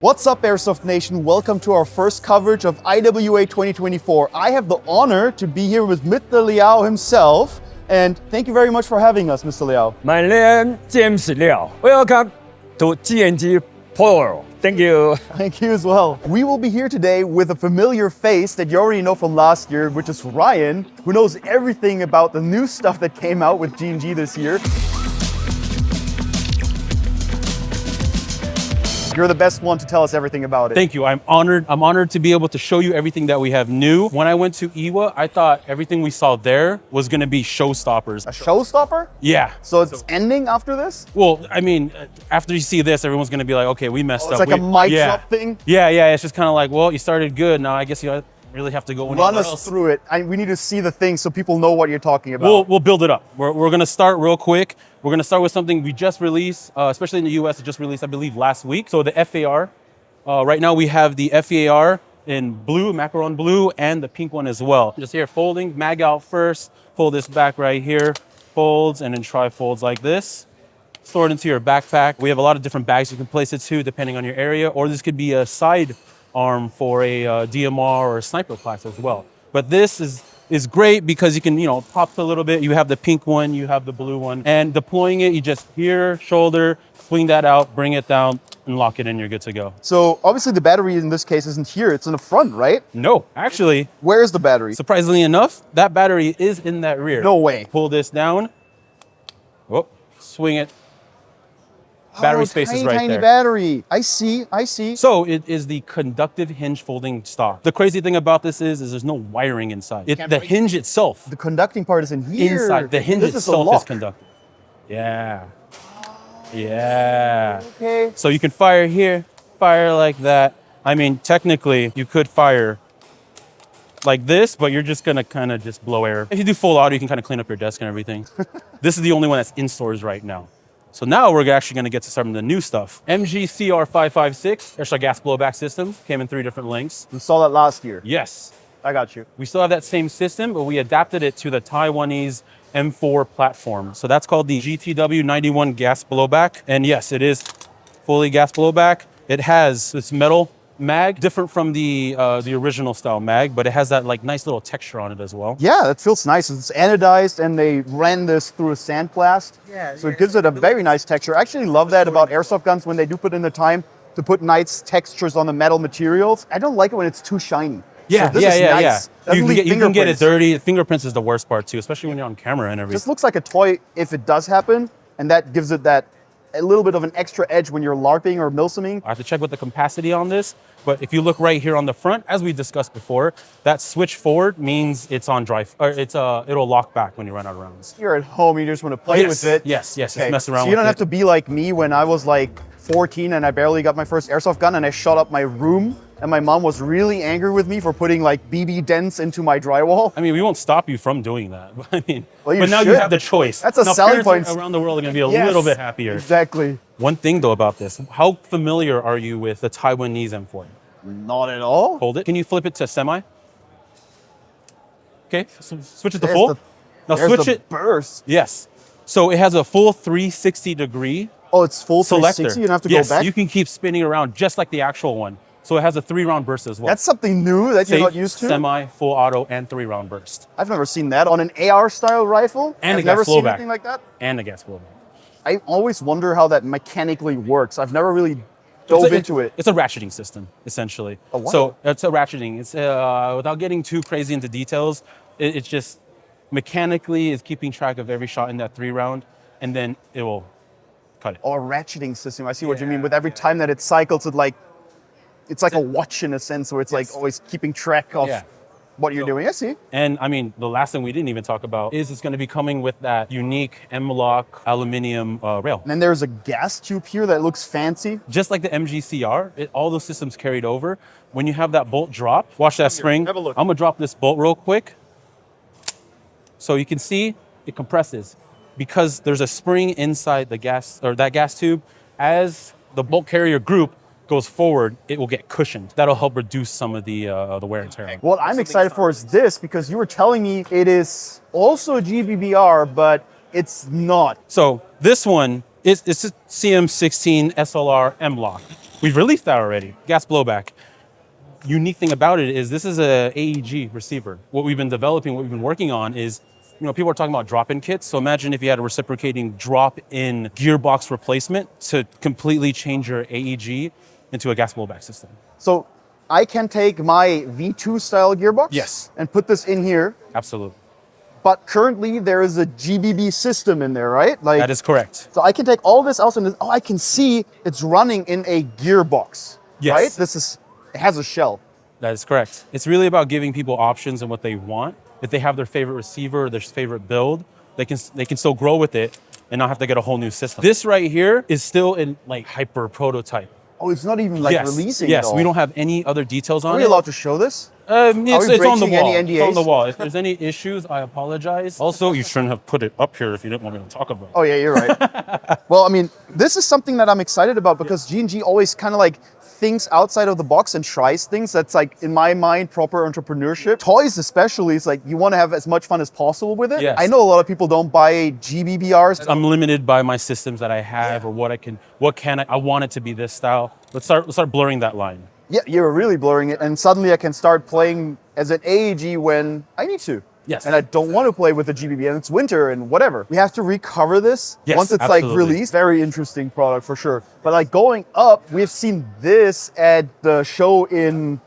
What's up, Airsoft Nation? Welcome to our first coverage of IWA 2024. I have the honor to be here with Mr. Liao himself, and thank you very much for having us, Mr. Liao. My name James Liao. Welcome to G&G Polo. Thank you. Thank you as well. We will be here today with a familiar face that you already know from last year, which is Ryan, who knows everything about the new stuff that came out with G&G this year. You're the best one to tell us everything about it. Thank you. I'm honored to be able to show you everything that we have new. When I went to IWA, I thought everything we saw there was going to be showstoppers. A showstopper? Yeah. So it's ending after this? Well, I mean, after you see this, everyone's going to be like, okay, we messed up. It's like a mic drop thing? Yeah. It's just kind of like, well, you started good. Now I guess you really have to go Run us through it. We need to see the thing so people know what you're talking about. We'll build it up. We're going to start real quick. We're going to start with something we just released, especially in the US. It just released, I believe, last week. So the FAR. Right now we have the FAR in blue, Macaron blue, and the pink one as well. Just here, folding, mag out first, pull this back right here, folds, and then tri-folds like this. Store it into your backpack. We have a lot of different bags you can place it to depending on your area, or this could be a side arm for a DMR or a sniper class as well. But this is great because you can, pop a little bit. You have the pink one, you have the blue one. And deploying it, you just here, shoulder, swing that out, bring it down, and lock it in, you're good to go. So obviously the battery in this case isn't here, it's in the front, right? No, actually. Where's the battery? Surprisingly enough, that battery is in that rear. No way. Pull this down, swing it. Battery space is right tiny there. Battery. I see. So it is the conductive hinge folding stock. The crazy thing about this is there's no wiring inside. The hinge itself. The conducting part is in here. Inside, the hinge itself is conductive. Yeah. Okay. So you can fire here, fire like that. I mean, technically, you could fire like this, but you're just gonna kind of just blow air. If you do full auto, you can kind of clean up your desk and everything. This is the only one that's in stores right now. So now we're actually gonna get to some of the new stuff. MG CR556, there's our gas blowback system. Came in 3 different lengths. We saw that last year. Yes. I got you. We still have that same system, but we adapted it to the Taiwanese M4 platform. So that's called the GTW91 gas blowback. And yes, it is fully gas blowback. It has this metal mag, different from the original style mag, but it has that nice little texture on it as well. Yeah, it feels nice. It's anodized and they ran this through a sandblast. So it gives it a very nice texture. I actually love that about airsoft guns when they do put in the time to put nice textures on the metal materials. I don't like it when it's too shiny. Yeah, so this is nice. You can get it dirty. Fingerprints is the worst part too, especially when you're on camera and everything. Just looks like a toy if it does happen, and that gives it a little bit of an extra edge when you're LARPing or milsiming. I have to check with the capacity on this, but if you look right here on the front, as we discussed before, that switch forward means it's on drive, or it'll lock back when you run out of rounds. You're at home, you just want to play with it. Yes, Okay. just mess around with it. So you don't have to be like me when I was like 14 and I barely got my first airsoft gun and I shot up my room and my mom was really angry with me for putting like BB dents into my drywall. I mean, we won't stop you from doing that. I mean, well, but now you have the choice. That's a now, selling point. Around the world are going to be a little bit happier. Exactly. One thing though about this, how familiar are you with the Taiwanese M4? Not at all. Hold it. Can you flip it to semi? Okay, switch it to full. Now switch it. Burst. Yes. So it has a full 360 degree. Oh, it's full selector. 360? You don't have to go back? You can keep spinning around just like the actual one. So it has a 3-round burst as well. That's something new that you're not used to? Semi, full auto, and 3-round burst. I've never seen that on an AR-style rifle. And I've never seen anything like that. And a gas blowback. I always wonder how that mechanically works. I've never really dove into it. It's a ratcheting system, essentially. Oh, wow. So it's a ratcheting. It's without getting too crazy into details, it's just mechanically is keeping track of every shot in that 3-round, and then it will cut it. Oh, a ratcheting system. I see what you mean. With every time that it cycles, it's like a watch in a sense, where it's like always keeping track of what you're doing. I see. And I mean, the last thing we didn't even talk about is it's going to be coming with that unique M-LOK aluminum rail. And then there's a gas tube here that looks fancy. Just like the MGCR, all those systems carried over. When you have that bolt drop, watch that spring. Have a look. I'm going to drop this bolt real quick. So you can see it compresses because there's a spring inside the gas, or that gas tube. As the bolt carrier group goes forward, it will get cushioned. That'll help reduce some of the wear and tear. What I'm excited for is this, because you were telling me it is also a GBBR, but it's not. So this one, it's a CM16 SLR M-LOK. We've released that already. Gas blowback. Unique thing about it is this is a AEG receiver. What we've been developing, what we've been working on is, people are talking about drop-in kits. So imagine if you had a reciprocating drop-in gearbox replacement to completely change your AEG into a gas blowback system. So I can take my V2 style gearbox Yes. and put this in here. Absolutely. But currently there is a GBB system in there, right? Like, That is correct. so I can take all this out and I can see it's running in a gearbox, Yes. right? It has a shell. That is correct. It's really about giving people options and what they want. If they have their favorite receiver or their favorite build, they can still grow with it and not have to get a whole new system. This right here is still in like hyper prototype. Oh, it's not even like releasing Yes, at all. we don't have any other details on Are it. we allowed to show this? It's on the breaching wall. any It's on the NDAs? wall. If there's any issues, I apologize. Also, you shouldn't have put it up here if you didn't want me to talk about it. Oh yeah, you're right. Well, I mean, this is something that I'm excited about because G&G always kind of like thinks outside of the box and tries things. That's like, in my mind, proper entrepreneurship. Toys especially, it's like you want to have as much fun as possible with it. Yes. I know a lot of people don't buy GBBRs. I'm limited by my systems that I have or I want it to be this style. Let's start blurring that line. Yeah, you're really blurring it, and suddenly I can start playing as an AEG when I need to. Yes. And I don't want to play with the GBB, and it's winter and whatever. We have to recover this Yes, once it's absolutely. like released. Very interesting product for sure. But like going up, we've seen this at the show in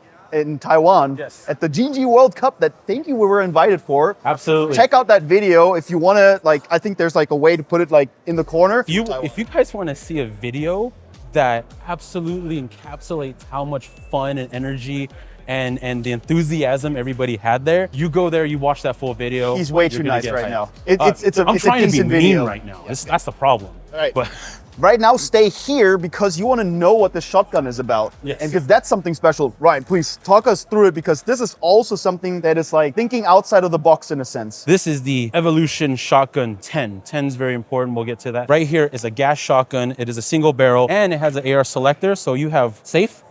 Taiwan, Yes. at the G&G World Cup that we were invited for. Absolutely. Check out that video if you want to, like, I think there's like a way to put it like in the corner. If you guys want to see a video that absolutely encapsulates how much fun and energy and the enthusiasm everybody had there, you go there, you watch that full video. He's way you're too gonna nice get right hyped. now. It's I'm a trying to be decent mean video. right now. That's the problem. Right. But Right now, stay here because you want to know what the shotgun is about. Yes. And because that's something special. Ryan, please talk us through it because this is also something that is like thinking outside of the box in a sense. this is the Evolution Shotgun 10. 10 is very important. We'll get to that. Right here is a gas shotgun. It is a single barrel and it has an AR selector. So you have safe,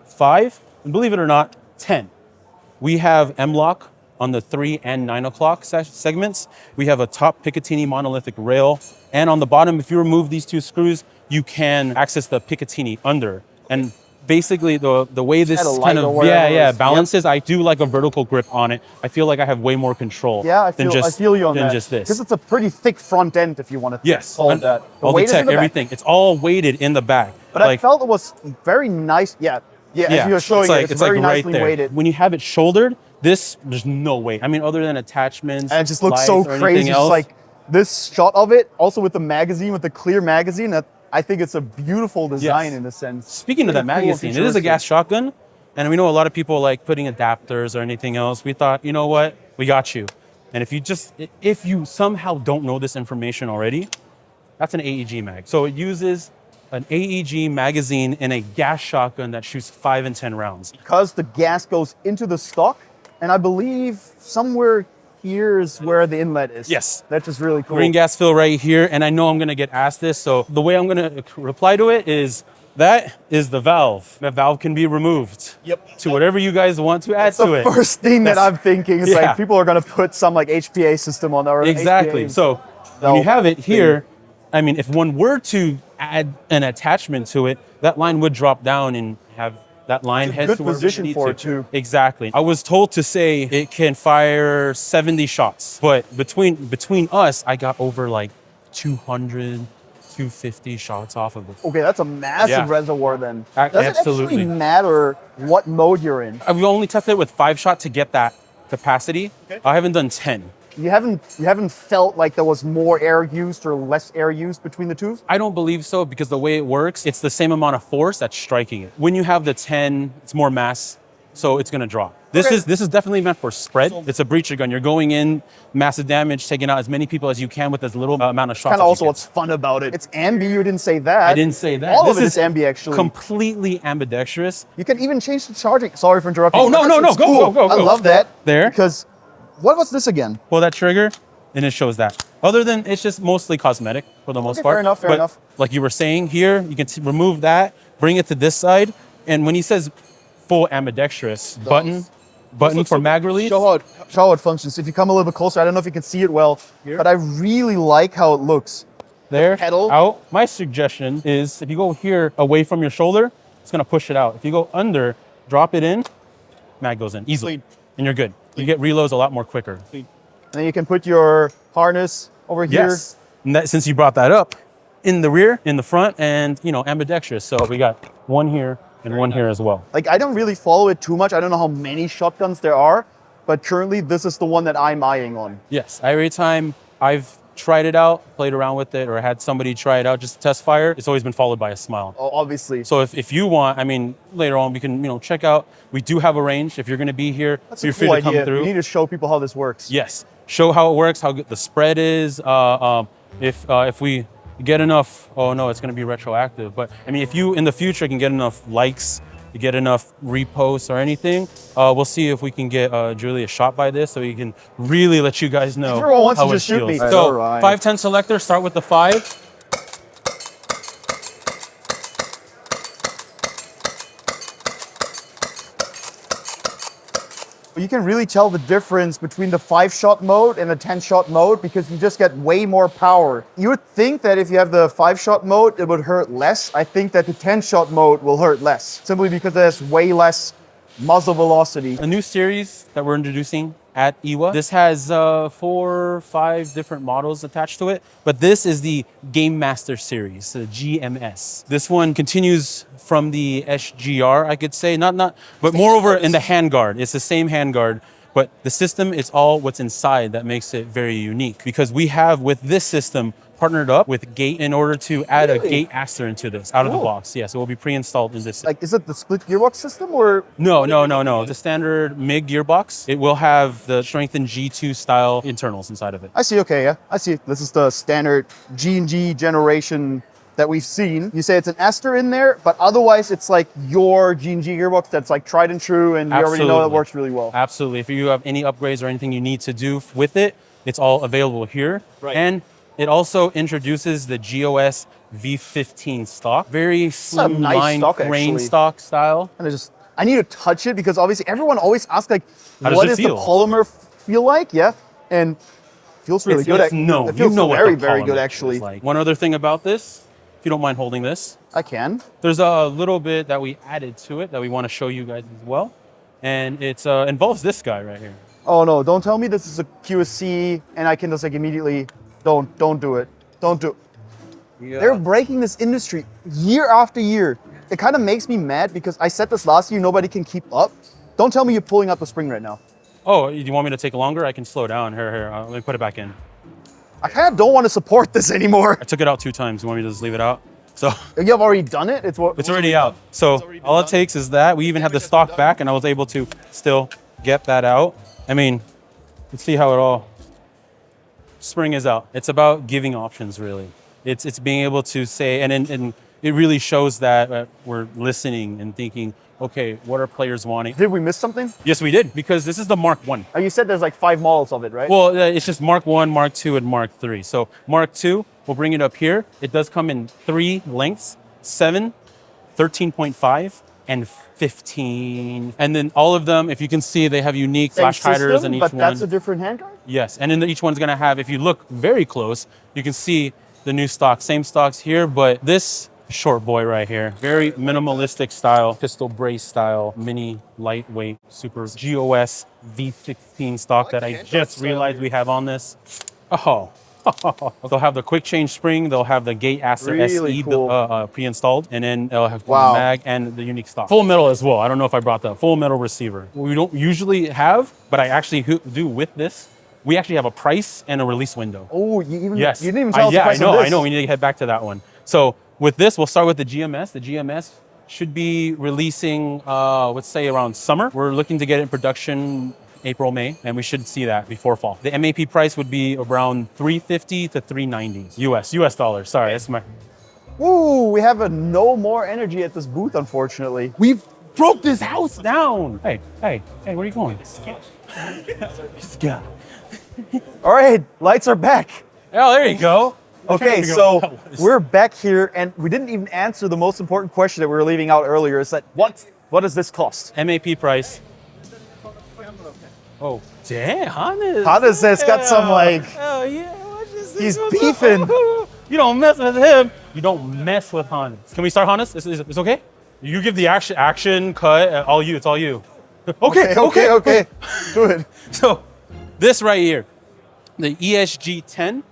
5, and believe it or not, 10. We have M-LOK on the 3 and 9 o'clock segments. We have a top Picatinny monolithic rail. And on the bottom, if you remove these 2 screws, you can access the Picatinny under. And basically the way this Add a light kind or of, whatever it is. balances, I do like a vertical grip on it. I feel like I have way more control Yeah, I than feel you on than that. just this. Because it's a pretty thick front end if you want to Yes, call it and that. all the weight is in tech, the back. everything. It's all weighted in the back. But I felt it was very nice. Yeah, as you were showing it's very nicely weighted. When you have it shouldered, there's no weight. I mean, other than attachments, And it just looks lights, so or crazy. anything Just else. like this shot of it, also with the magazine, with the clear magazine, that I think it's a beautiful design in a sense. Speaking of that Pretty cool magazine, it is a futuristic. gas shotgun, and we know a lot of people like putting adapters or anything else. We thought, you know what, we got you. And if you somehow don't know this information already, that's an AEG mag. So it uses an AEG magazine in a gas shotgun that shoots 5 and 10 rounds. Because the gas goes into the stock, and I believe somewhere here is where the inlet is. Yes. That's just really cool. Green gas fill right here, and I know I'm gonna get asked this, so the way I'm gonna reply to it is, that is the valve. That valve can be removed to whatever you guys want to add That's the to it. first thing that I'm thinking is Yeah. like people are gonna put some like HPA system on there. Exactly. HPA So when you valve have it thing. here, I mean, if one were to add an attachment to it, that line would drop down and have that line head good to where we position need for to. it, too. Exactly. I was told to say it can fire 70 shots, but between us, I got over like 200, 250 shots off of it. Okay, that's a massive Yeah. reservoir then. A- Does it absolutely. actually matter what mode you're in? I've only tested it with 5 shot to get that capacity. I haven't done 10. You haven't felt like there was more air used or less air used between the two? I don't believe so because the way it works, it's the same amount of force that's striking it. When you have the 10, it's more mass, so it's gonna drop. This Okay. is definitely meant for spread. It's a breacher gun. You're going in, massive damage, taking out as many people as you can with as little amount of shots. Kind as of you also can. what's fun about it. It's ambi, you didn't say that. I didn't say that. All This of it is is ambi actually. completely ambidextrous. You can even change the charging. Sorry for interrupting. Oh, no, But no, it's no, cool. go. I love that. There. Because what was this again? Pull that trigger, and it shows that. Other than it's just mostly cosmetic for the most Okay, part. fair enough, fair But enough. like you were saying here, you can remove that, bring it to this side, and when he says full ambidextrous, button for mag release. Show how it functions. If you come a little bit closer, I don't know if you can see it well, but I really like how it looks. There, pedal. out. My suggestion is if you go here away from your shoulder, it's gonna push it out. If you go under, drop it in, mag goes in easily, and you're good. You get reloads a lot more quicker. And then you can put your harness over here. Yes, and that, since you brought that up, in the rear, in the front, and ambidextrous. So we got one here and one here as well. Like, I don't really follow it too much. I don't know how many shotguns there are, but currently this is the one that I'm eyeing on. Yes, every time I've tried it out, played around with it, or had somebody try it out just to test fire, it's always been followed by a smile. Oh, obviously. So if you want, I mean, later on we can check out. We do have a range. If you're going to be here, That's feel a free cool to come idea. through. We need to show people how this works. Yes, show how it works, how good the spread is. If we get enough, oh no, it's going to be retroactive. But I mean, if you in the future can get enough likes, you get enough reposts or anything, we'll see if we can get Julia shot by this, so we can really let you guys know Everyone wants how to it just shoot feels. me. So Alright. 510 selector, start with the 5. You can really tell the difference between the 5-shot mode and the 10-shot mode because you just get way more power. You would think that if you have the 5-shot mode, it would hurt less. I think that the 10-shot mode will hurt less, simply because there's way less muzzle velocity. A new series that we're introducing at IWA. This has 4 or 5 different models attached to it, but this is the Game Master series, the GMS. This one continues from the SGR, I could say, but moreover in the handguard. It's the same handguard, but the system is all what's inside that makes it very unique, because we have with this system partnered up with Gate in order to add a Gate Aster into this out of the box. Yes, it will be pre-installed in this. Like, is it the split gearbox system or? No. The standard MIG gearbox. It will have the strengthened G2 style internals inside of it. I see, okay, yeah. I see. This is the standard G&G generation that we've seen. You say it's an Aster in there, but otherwise it's like your G&G gearbox that's like tried and true, and you already know it works really well. Absolutely. If you have any upgrades or anything you need to do with it, it's all available here. Right. And it also introduces the GOS V15 stock. Very slim nice line stock, grain actually. stock style. And I need to touch it because obviously everyone always asks like, How does what it does the feel? polymer feel like? Yeah, and feels really good. It feels what very, the very good polymer actually. is like. One other thing about this, if you don't mind holding this, I can. there's a little bit that we added to it that we want to show you guys as well. And it involves this guy right here. Oh no, don't tell me this is a QSC and I can just like immediately, don't do it. Don't do it. Yeah. They're breaking this industry year after year. It kind of makes me mad because I said this last year, nobody can keep up. Don't tell me you're pulling out the spring right now. Oh, you want me to take longer? I can slow down. Here, let me put it back in. I kind of don't want to support this anymore. I took it out 2 times. You want me to just leave it out? So You have already done it? It's already out. So all it takes is that. We even have the stock back, and I was able to still get that out. I mean, let's see how it all. Spring is out. It's about giving options, really. It's being able to say, and it really shows that we're listening and thinking, okay, what are players wanting? Did we miss something? Yes, we did, because this is the Mark 1. You said there's like 5 models of it, right? Well, it's just Mark 1, Mark 2, and Mark 3. So Mark 2, we'll bring it up here. It does come in 3 lengths, 7, 13.5, and 15. And then all of them, if you can see, they have unique Same flash hiders system, in each but one. that's a different handguard? Yes, and then each one's gonna have, if you look very close, you can see the new stock. Same stocks here, but this short boy right here, very minimalistic style, pistol brace style, mini lightweight, super GOS V16 stock that I just realized we have on this. Oh. They'll have the quick change spring, they'll have the Gate Aster Really SE cool. pre-installed, and then they'll have the Wow. mag and the unique stock. Full metal as well. I don't know if I brought that. Full metal receiver. We don't usually have, but I actually do with this. We actually have a price and a release window. Oh, you didn't even Yeah, tell us the price of this. I know. We need to head back to that one. So with this, we'll start with the GMS. The GMS should be releasing, let's say around summer. We're looking to get it in production April, May, and we should see that before fall. The MAP price would be around $350 to $390 US dollars. Sorry, that's my. Ooh, we have no more energy at this booth, unfortunately. We broke this house down. Hey, where are you going? All right, lights are back. Oh, there you go. Okay, so we're back here, and we didn't even answer the most important question that we were leaving out earlier. Is that what does this cost? MAP price. Oh, damn, Hannes. Hannes has got some like. Oh yeah, what is this? He's beefing. You don't mess with him. You don't mess with Hannes. Can we start Hannes? Is okay? You give the action, cut, all you, it's all you. Okay. Good. So this right here, the ESG 10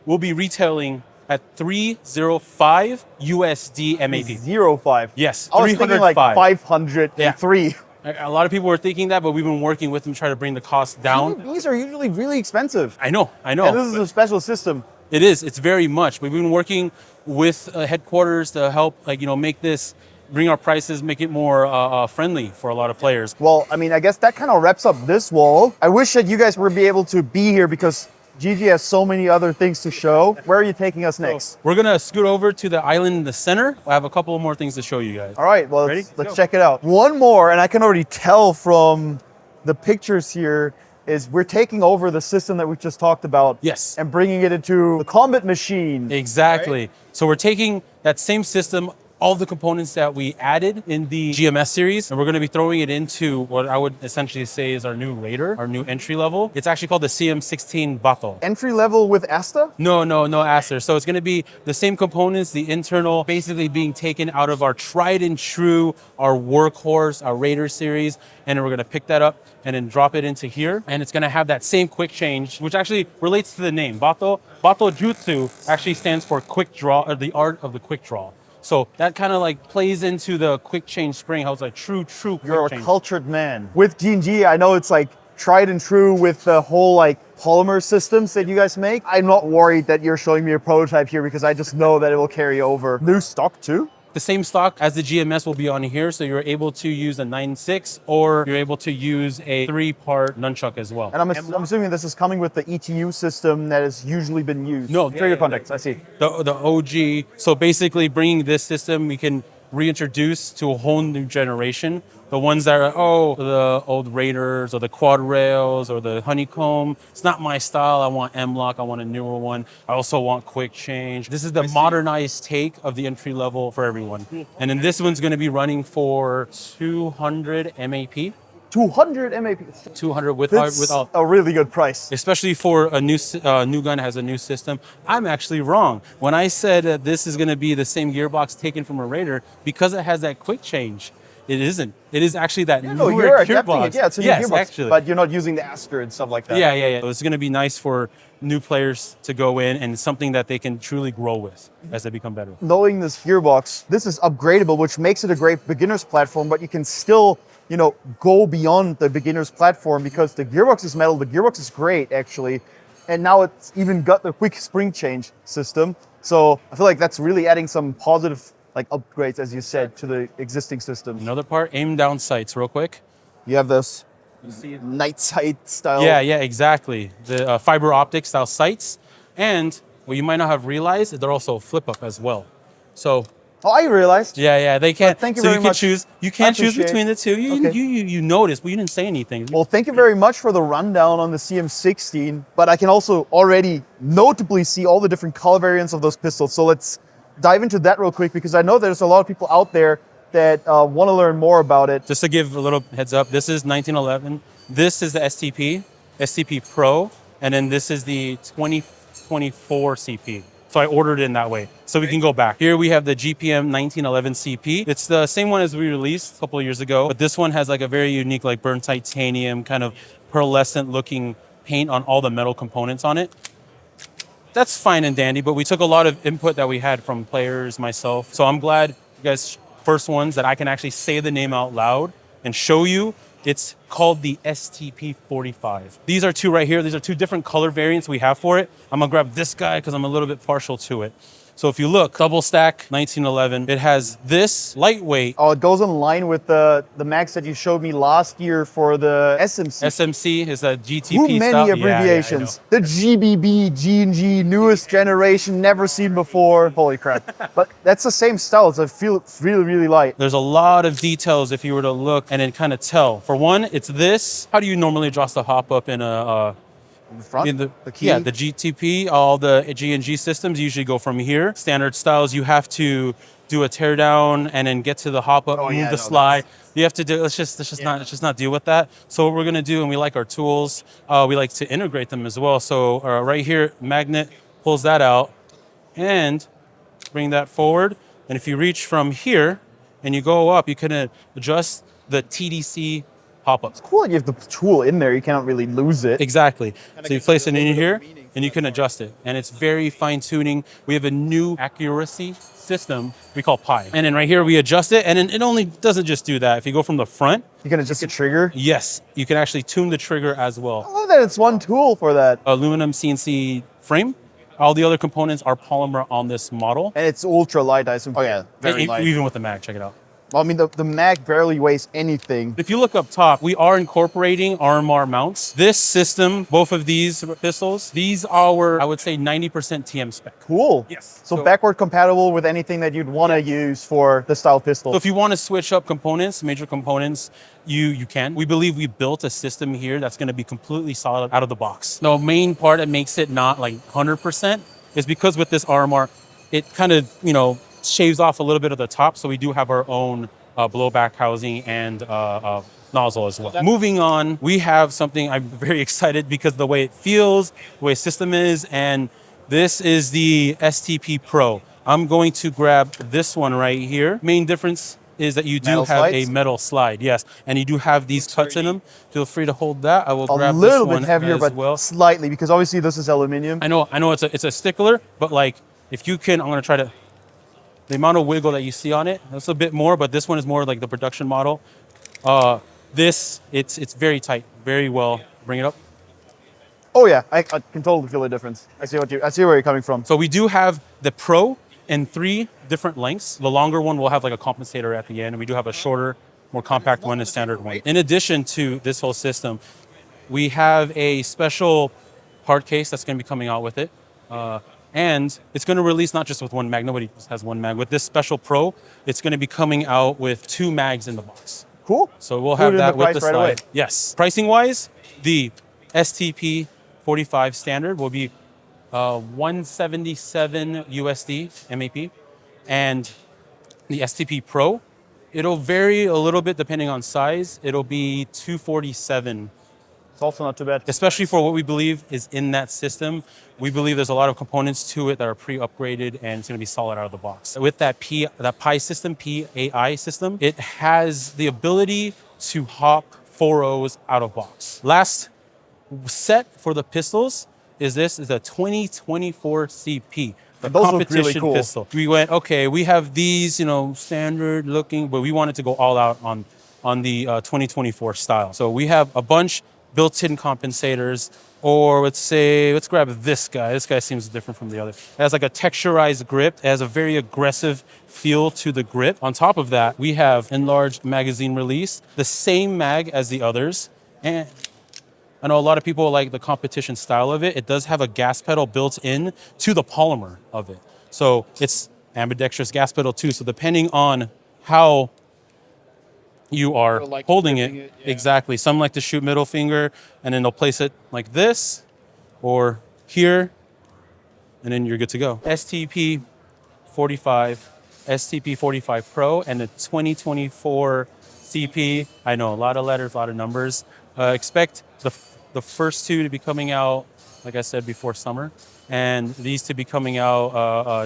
will be retailing at 305 USD MAP. 0.5. Yes, I was thinking like 503. A lot of people were thinking that, but we've been working with them to try to bring the cost down. These are usually really expensive. I know. And this is a special system. It is. It's very much. We've been working with headquarters to help, make this, bring our prices, make it more friendly for a lot of players. Well, I mean, I guess that kind of wraps up this wall. I wish that you guys would be able to be here because GG has so many other things to show. Where are you taking us next? We're gonna scoot over to the island in the center. I have a couple more things to show you guys. All right, well, Ready? let's check it out. One more, and I can already tell from the pictures here, is we're taking over the system that we just talked about. Yes. And bringing it into the combat machine. Exactly. Right? So we're taking that same system, all the components that we added in the GMS series, and we're going to be throwing it into what I would essentially say is our new Raider, our new entry level. It's actually called the CM16 Batto. Entry level with Asta? No Aster. So it's going to be the same components, the internal, basically being taken out of our tried and true, our workhorse, our Raider series, and we're going to pick that up and then drop it into here, and it's going to have that same quick change, which actually relates to the name. Batto Jutsu actually stands for quick draw, or the art of the quick draw. So that kind of plays into the quick change spring, how it's like true quick You're change. A cultured man. With G&G, I know it's tried and true with the whole polymer systems that you guys make. I'm not worried that you're showing me a prototype here because I just know that it will carry over. New stock too? The same stock as the GMS will be on here, so you're able to use a 9.6 or you're able to use a 3-part nunchuck as well. And I'm assuming this is coming with the ETU system that has usually been used. No, trigger contacts, I see. The OG. So basically bringing this system, we can reintroduce to a whole new generation. The ones that are, the old Raiders or the quad rails or the honeycomb. It's not my style. I want M-Lock. I want a newer one. I also want quick change. This is the modernized take of the entry level for everyone. And then this one's going to be running for 200 MAP. 200 MAP. 200 That's without a really good price. Especially for a new gun has a new system. I'm actually wrong. When I said that this is going to be the same gearbox taken from a Raider, because it has that quick change, it isn't. It is actually that newer gearbox. It's a new gearbox, actually. But you're not using the Aster and stuff like that. Yeah. So it's going to be nice for new players to go in and something that they can truly grow with as they become better. Knowing this gearbox, this is upgradable, which makes it a great beginner's platform, but you can still go beyond the beginner's platform because the gearbox is metal. The gearbox is great, actually. And now it's even got the quick spring change system. So I feel like that's really adding some positive upgrades, as you said, to the existing system. Another part, aim down sights real quick. You have this night sight style. Yeah, exactly. The fiber optic style sights. And what you might not have realized is they're also flip up as well. So I realized. Yeah, they can. Thank you so very much. You can't choose between the two. You noticed, but you didn't say anything. Well, thank you very much for the rundown on the CM16, but I can also already notably see all the different color variants of those pistols. So let's dive into that real quick because I know there's a lot of people out there that want to learn more about it. Just to give a little heads up, this is 1911. This is the STP Pro, and then this is the 2024 CP. So I ordered it in that way, so we can go back. Here we have the GPM 1911 CP. It's the same one as we released a couple of years ago, but this one has a very unique burnt titanium, kind of pearlescent looking paint on all the metal components on it. That's fine and dandy, but we took a lot of input that we had from players, myself. So I'm glad you guys, first ones that I can actually say the name out loud and show you. It's called the STP45. These are two right here. These are two different color variants we have for it. I'm gonna grab this guy because I'm a little bit partial to it. So if you look, double stack 1911, it has this lightweight. Oh, it goes in line with the mags that you showed me last year for the SMC. SMC is a GTP Too many style. abbreviations. The GBB, G&G, newest generation, never seen before. Holy crap. But that's the same style. It's feel really, really light. There's a lot of details if you were to look and then kind of tell. For one, it's this. How do you normally adjust the hop up in a in the front, the key? Yeah, the GTP, all the G&G systems usually go from here. Standard styles, you have to do a tear down and then get to the hop up, move the slide. You have to do. Let's just not deal with that. So what we're gonna do, and we like our tools, we like to integrate them as well. So right here, magnet pulls that out and bring that forward. And if you reach from here and you go up, you can adjust the TDC pop-ups. Cool, you have the tool in there, you cannot really lose it. Exactly. So you place it in here and you can adjust it. And it's very fine tuning. We have a new accuracy system we call Pi. And then right here we adjust it, and then it only doesn't just do that. If you go from the front, You can adjust the trigger. yes, you can actually tune the trigger as I well. love that it's one tool for that. Aluminum CNC frame. All the other components are polymer on this model. And it's ultra light, I assume. Oh yeah, very E- light. Even with the mag, check it out. Well, I mean, the mag barely weighs anything. If you look up top, we are incorporating RMR mounts. This system, both of these pistols, these are, I would say, 90% TM spec. Cool. Yes. So backward compatible with anything that you'd want to use for the style pistol. So if you want to switch up components, major components, you can. We believe we built a system here that's going to be completely solid out of the box. The main part that makes it not like 100% is because with this RMR, it kind of, shaves off a little bit of the top. So we do have our own blowback housing and nozzle as well. Moving on, we have something I'm very excited because the way it feels, the way the system is, and this is the STP Pro. I'm going to grab this one right here. Main difference is that you do Metal have slides? a metal slide, yes, and you do have these cuts in them. Feel free to hold that. I will a grab little this one bit heavier, as but well. slightly, because obviously this is aluminum. I know it's a stickler, but like if you can, I'm gonna try to. The amount of wiggle that you see on it, that's a bit more, but this one is more like the production model. It's very tight, very well. Bring it up. Oh yeah, I can totally feel the difference. I see where you're coming from. So we do have the Pro in 3 different lengths. The longer one will have like a compensator at the end, and we do have a shorter, more compact one, a standard one. In addition to this whole system, we have a special hard case that's going to be coming out with it. And it's going to release not just with one mag. Nobody just has one mag. With this special Pro, it's going to be coming out with 2 mags in the box. Cool. So we'll have Included in that the with price the right slide. away. Yes. Pricing wise, the STP 45 standard will be 177 USD MAP, and the STP Pro, it'll vary a little bit depending on size. It'll be 247. It's also not too bad. Especially for what we believe is in that system. We believe there's a lot of components to it that are pre-upgraded, and it's going to be solid out of the box. With that Pi system, PAI system, it has the ability to hop 4.0s out of box. Last set for the pistols is a 2024 CP. The Those look competition really cool. pistol. We went, okay, we have these, standard looking, but we wanted to go all out on the 2024 style. So we have a bunch built-in compensators, or let's grab this guy. This guy seems different from the other. It has like a texturized grip. It has a very aggressive feel to the grip. On top of that, we have enlarged magazine release, the same mag as the others. And I know a lot of people like the competition style of it. It does have a gas pedal built in to the polymer of it. So it's ambidextrous gas pedal too. So depending on how you are holding it, exactly. Some like to shoot middle finger, and then they'll place it like this or here, and then you're good to go. STP 45, STP 45 Pro, and the 2024 CP. I know, a lot of letters, a lot of numbers. Expect the first 2 to be coming out, like I said, before summer, and these to be coming out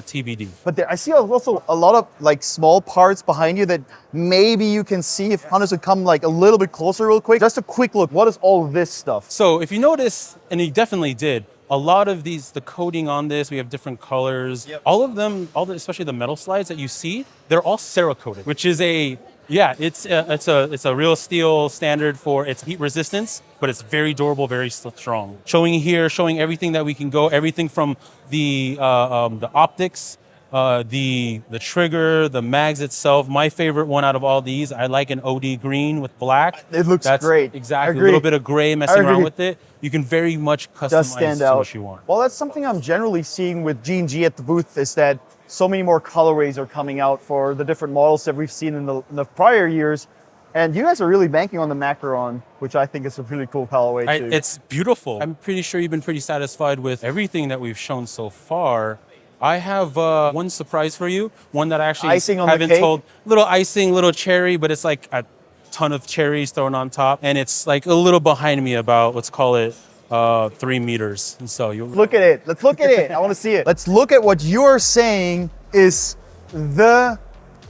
TBD. But I see also a lot of like small parts behind you that maybe you can see if hunters would come like a little bit closer real quick. Just a quick look. What is all this stuff? So if you notice, and you definitely did, a lot of these, the coating on this, we have different colors. Yep. All of them, especially the metal slides that you see, they're all Cerakoted, which is it's a real steel standard for its heat resistance, but it's very durable, very strong. Showing everything that we can go, everything from the optics, the trigger, the mags itself. My favorite one out of all these, I like an OD green with black. It looks great. Exactly, a little bit of gray messing around with it. You can very much customize to what you want. Well, that's something I'm generally seeing with G&G at the booth, is that so many more colorways are coming out for the different models that we've seen in the prior years. And you guys are really banking on the Macaron, which I think is a really cool colorway too. It's beautiful. I'm pretty sure you've been pretty satisfied with everything that we've shown so far. I have one surprise for you, one that I actually haven't told. Little icing, little cherry, but it's like a ton of cherries thrown on top. And it's like a little behind me about, let's call it 3 meters. And so you look at it. Let's look at it. I want to see it. Let's look at what you're saying is the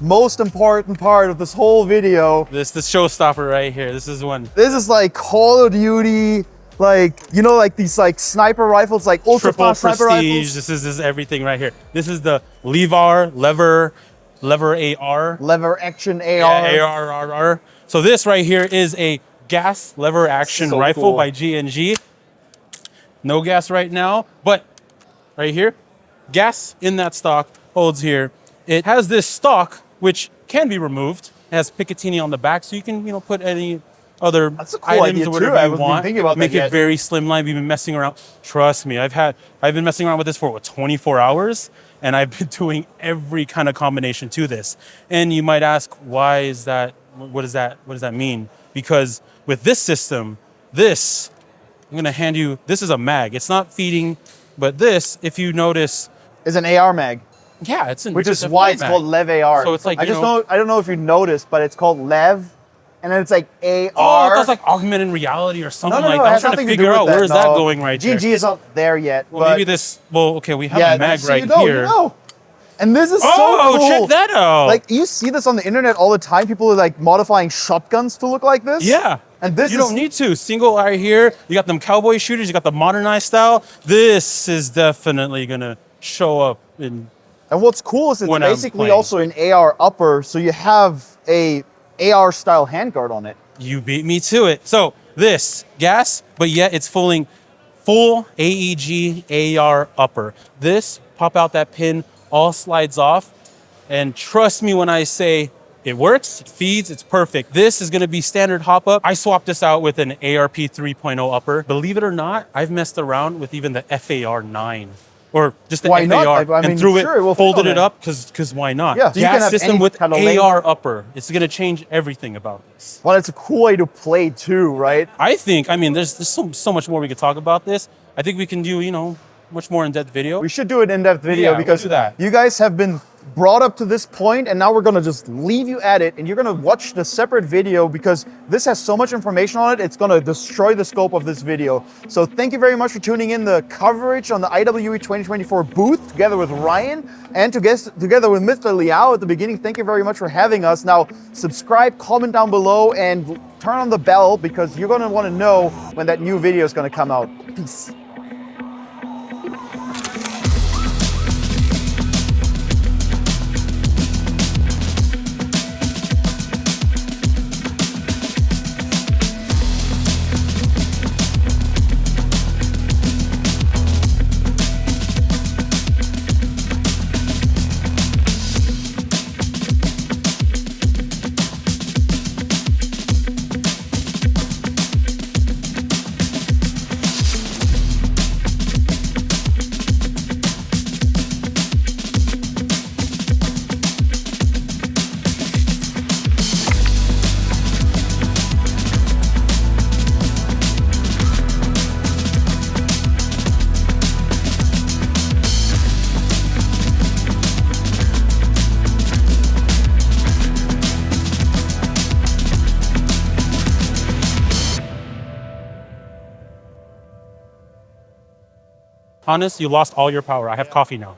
most important part of this whole video. This the showstopper right here. This is one. This is like Call of Duty, like, you know, like these like sniper rifles, like ultra Triple fast sniper prestige. rifles. This is everything right here. This is the LevAR, lever AR. Lever action AR. Yeah, AR. So this right here is a gas lever action So rifle cool. by G&G. No gas right now, but right here, gas in that stock holds here. It has this stock which can be removed. It has Picatinny on the back, so you can, you know, put any other That's a cool items idea or whatever too. I you wasn't want. thinking about Make that it yet. very slimline. We've been messing around. Trust me, I've been messing around with this for what, 24 hours, and I've been doing every kind of combination to this. And you might ask, why is that? What does that mean? Because with this system, I'm gonna hand you. This is a mag. It's not feeding, but this, if you notice, Is an AR mag, yeah, it's which is a why it's mag. called LevAR. So it's like, I you just know- I don't know if you noticed, but it's called Lev, and then it's like AR. Oh, that's like augmented reality or something like it that. I was has trying to nothing to do figure with out that. where's that going right there. G&G is not there yet. Well, but maybe this. Well, okay, we have yeah, a mag so right you know, here. You know. And this is Oh, so cool. check that out! Like, you see this on the internet all the time. People are like modifying shotguns to look like this. Yeah. And this you is don't need to. Single eye here. You got them cowboy shooters. You got the modernized style. This is definitely gonna show up in. And what's cool is it's when I'm basically playing. also an AR upper, so you have a AR style handguard on it. You beat me to it. So this gas, but yet it's full AEG AR upper. This, pop out that pin, all slides off. And trust me when I say it works, it feeds, it's perfect. This is gonna be standard hop up. I swapped this out with an ARP 3.0 upper. Believe it or not, I've messed around with even the FAR 9. Or just the Why not? FAR, I mean, and threw sure, it will it, fit folded on it it. up, because why not? Yeah, so you can Gas have system any with kind of length. AR upper. It's gonna change everything about this. Well, it's a cool way to play too, right? I mean, there's so much more we could talk about this. I think we can do, you know, much more in-depth video. We should do an in-depth video Yeah, we'll because do that. you guys have been brought up to this point, and now we're gonna just leave you at it, and you're gonna watch the separate video because this has so much information on it, it's gonna destroy the scope of this video. So thank you very much for tuning in the coverage on the IWA 2024 booth together with Ryan and together with Mr. Liao at the beginning. Thank you very much for having us. Now, subscribe, comment down below, and turn on the bell because you're gonna wanna know when that new video is gonna come out. Peace. Hannes, you lost all your power. I have coffee now.